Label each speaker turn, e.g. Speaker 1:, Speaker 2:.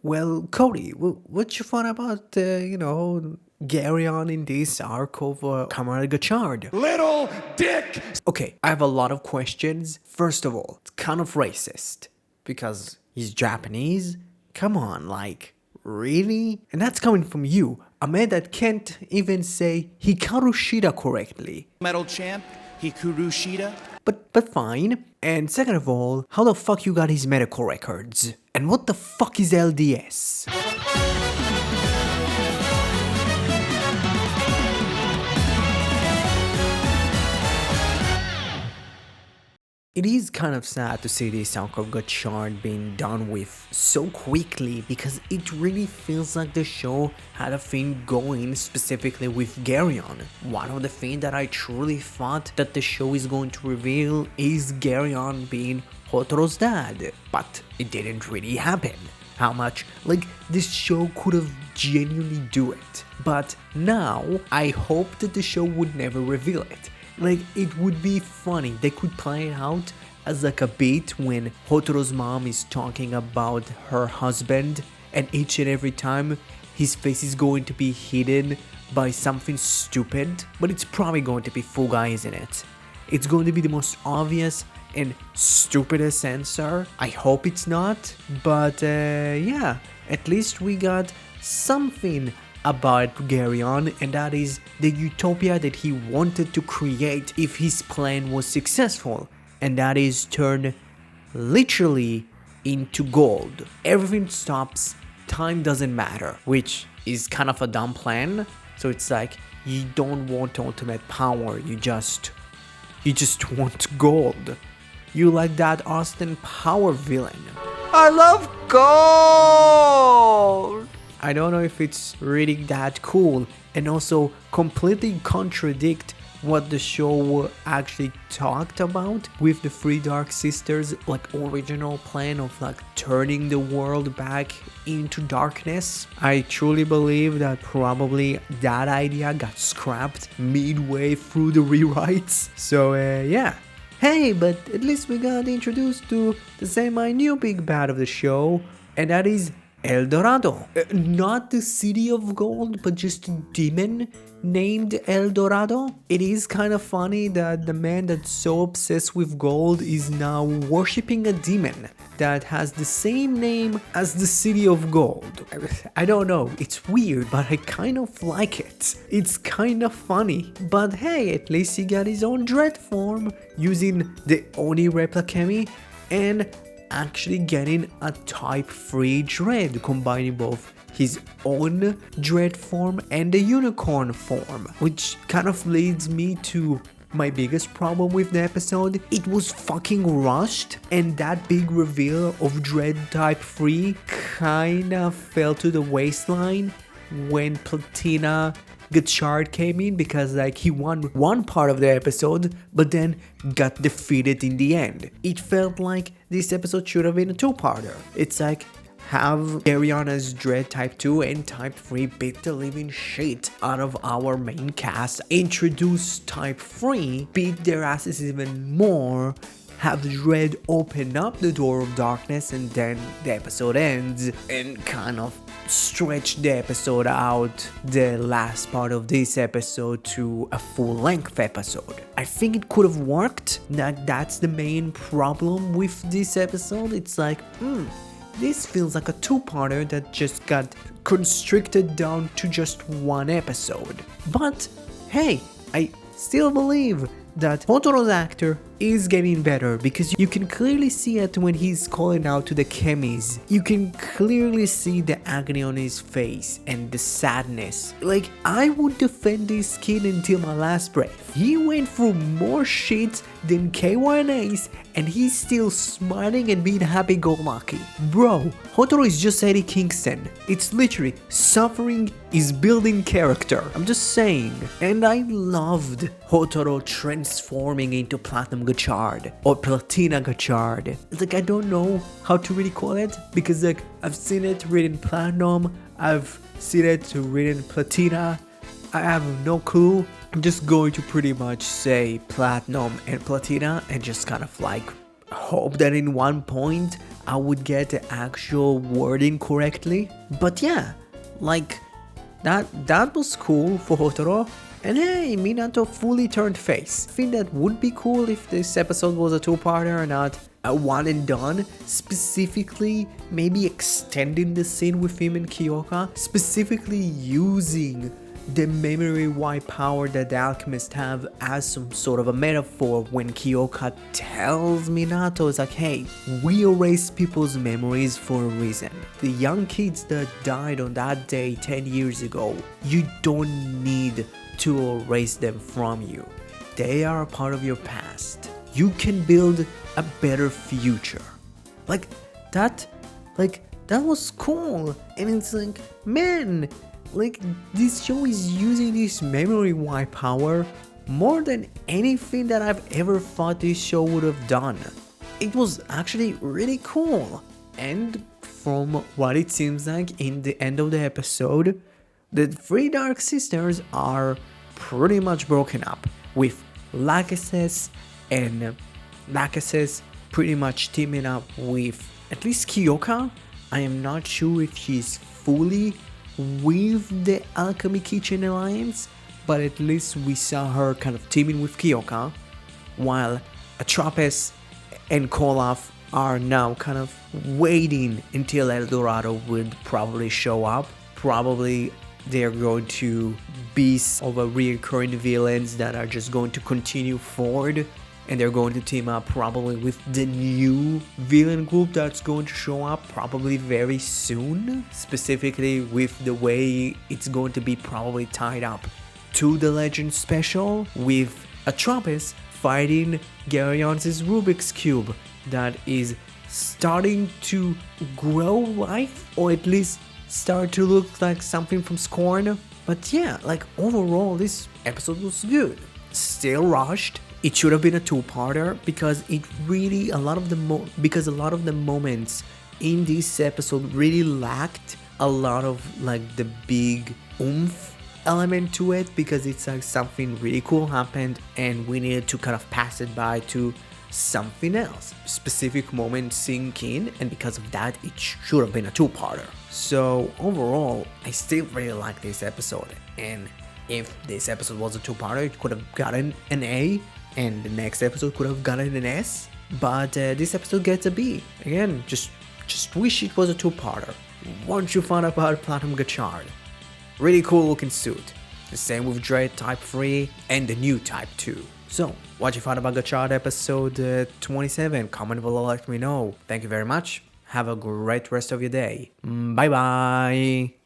Speaker 1: Well, Cody, what you thought about, Gion in this arc of GOTCHARD?
Speaker 2: Little dick!
Speaker 1: Okay, I have a lot of questions. First of all, it's kind of racist because he's Japanese. Come on, like, really? And that's coming from you, a man that can't even say Hikaru Shida correctly.
Speaker 2: Metal champ, Hikaru Shida.
Speaker 1: But fine. And second of all, how the fuck you got his medical records? And what the fuck is LDS? It is kind of sad to see this arc of GOTCHARD being done with so quickly because it really feels like the show had a thing going specifically with Gion. One of the things that I truly thought that the show is going to reveal is Gion being Hotaro's dad, but it didn't really happen. How much, like, this show could have genuinely do it. But now, I hope that the show would never reveal it. Like, it would be funny. They could play it out as like a bit when Hotaro's mom is talking about her husband, and each and every time his face is going to be hidden by something stupid, but it's probably going to be Fuga, isn't it? It's going to be the most obvious and stupidest answer. I hope it's not, but yeah, at least we got something about Gion, and that is the utopia that he wanted to create if his plan was successful, and that is turn literally into gold. Everything stops, time doesn't matter, which is kind of a dumb plan. So it's like, you don't want ultimate power, you just want gold. You like that Austin Power villain.
Speaker 2: I love gold!
Speaker 1: I don't know if it's really that cool, and also completely contradict what the show actually talked about with the three Dark Sisters, like original plan of like turning the world back into darkness. I truly believe that probably that idea got scrapped midway through the rewrites. So yeah. Hey, but at least we got introduced to the semi-new big bad of the show, and that is El Dorado. Not the city of gold, but just a demon named El Dorado. It is kind of funny that the man that's so obsessed with gold is now worshipping a demon that has the same name as the city of gold. I don't know, it's weird, but I kind of like it. It's kind of funny. But hey, at least he got his own dread form using the Oni replicami and actually getting a type 3 dread, combining both his own dread form and the unicorn form, which kind of leads me to my biggest problem with the episode. It was fucking rushed, and that big reveal of dread type 3 kinda fell to the waistline when Platina GOTCHARD came in, because like he won one part of the episode but then got defeated in the end. It felt like this episode should have been a two-parter. It's like, have Ariana's Dread Type 2 and Type 3 beat the living shit out of our main cast, introduce Type 3, beat their asses even more, have Dread open up the door of darkness, and then the episode ends, and kind of stretch the episode out, the last part of this episode, to a full-length episode. I think it could have worked. That's the main problem with this episode. It's like, this feels like a two-parter that just got constricted down to just one episode. But hey, I still believe that Hotaro's actor is getting better, because you can clearly see it when he's calling out to the chemis. You can clearly see the agony on his face and the sadness. Like, I would defend this kid until my last breath. He went through more shit than KY and Ace, and he's still smiling and being happy-go-lucky. Bro, Hotaro is just Eddie Kingston. It's literally suffering is building character. I'm just saying. And I loved Hotaro transforming into Platinum GOTCHARD or Platina GOTCHARD. It's like, I don't know how to really call it, because like I've seen it written Platinum, I've seen it written Platina, I have no clue. I'm just going to pretty much say Platinum and Platina and just kind of like hope that in one point I would get the actual wording correctly. But yeah, like that was cool for Hotaro. And hey, Minato fully turned face. I think that would be cool if this episode was a two-parter, not a one and done. Specifically, maybe extending the scene with him and Kyoka. Specifically using the memory wipe power that the alchemists have as some sort of a metaphor when Kyoka tells Minato, it's like, hey, we erase people's memories for a reason. The young kids that died on that day 10 years ago, you don't need to erase them from you. They are a part of your past. You can build a better future. That was cool. And it's like, man, like this show is using this memory wipe power more than anything that I've ever thought this show would have done. It was actually really cool. And from what it seems like in the end of the episode, the three Dark Sisters are pretty much broken up, with Lachesis pretty much teaming up with at least Kyoka. I am not sure if she's fully with the Alchemy Kitchen Alliance, but at least we saw her kind of teaming with Kyoka, while Atropes and Koloff are now kind of waiting until El Dorado would probably show up. Probably they're going to be some of a reoccurring villains that are just going to continue forward, and they're going to team up probably with the new villain group that's going to show up probably very soon, specifically with the way it's going to be probably tied up to the Legend special, with Atropes fighting Gion's Rubik's Cube that is starting to grow life, or at least start to look like something from Scorn. But yeah, like overall this episode was good. Still rushed. It should have been a two-parter because it really, a lot of the moments in this episode really lacked a lot of like the big oomph element to it, because it's like something really cool happened and we needed to kind of pass it by to something else. Specific moments sink in, and because of that it should have been a two-parter. So overall, I still really like this episode, and if this episode was a two-parter, it could have gotten an A, and the next episode could have gotten an S, but this episode gets a B. Again, just wish it was a two-parter. Once you find out about Platinum GOTCHARD, really cool looking suit. The same with Dread Type 3 and the new Type 2. So, what you thought about GOTCHARD episode 27? Comment below, let me know. Thank you very much. Have a great rest of your day. Bye bye.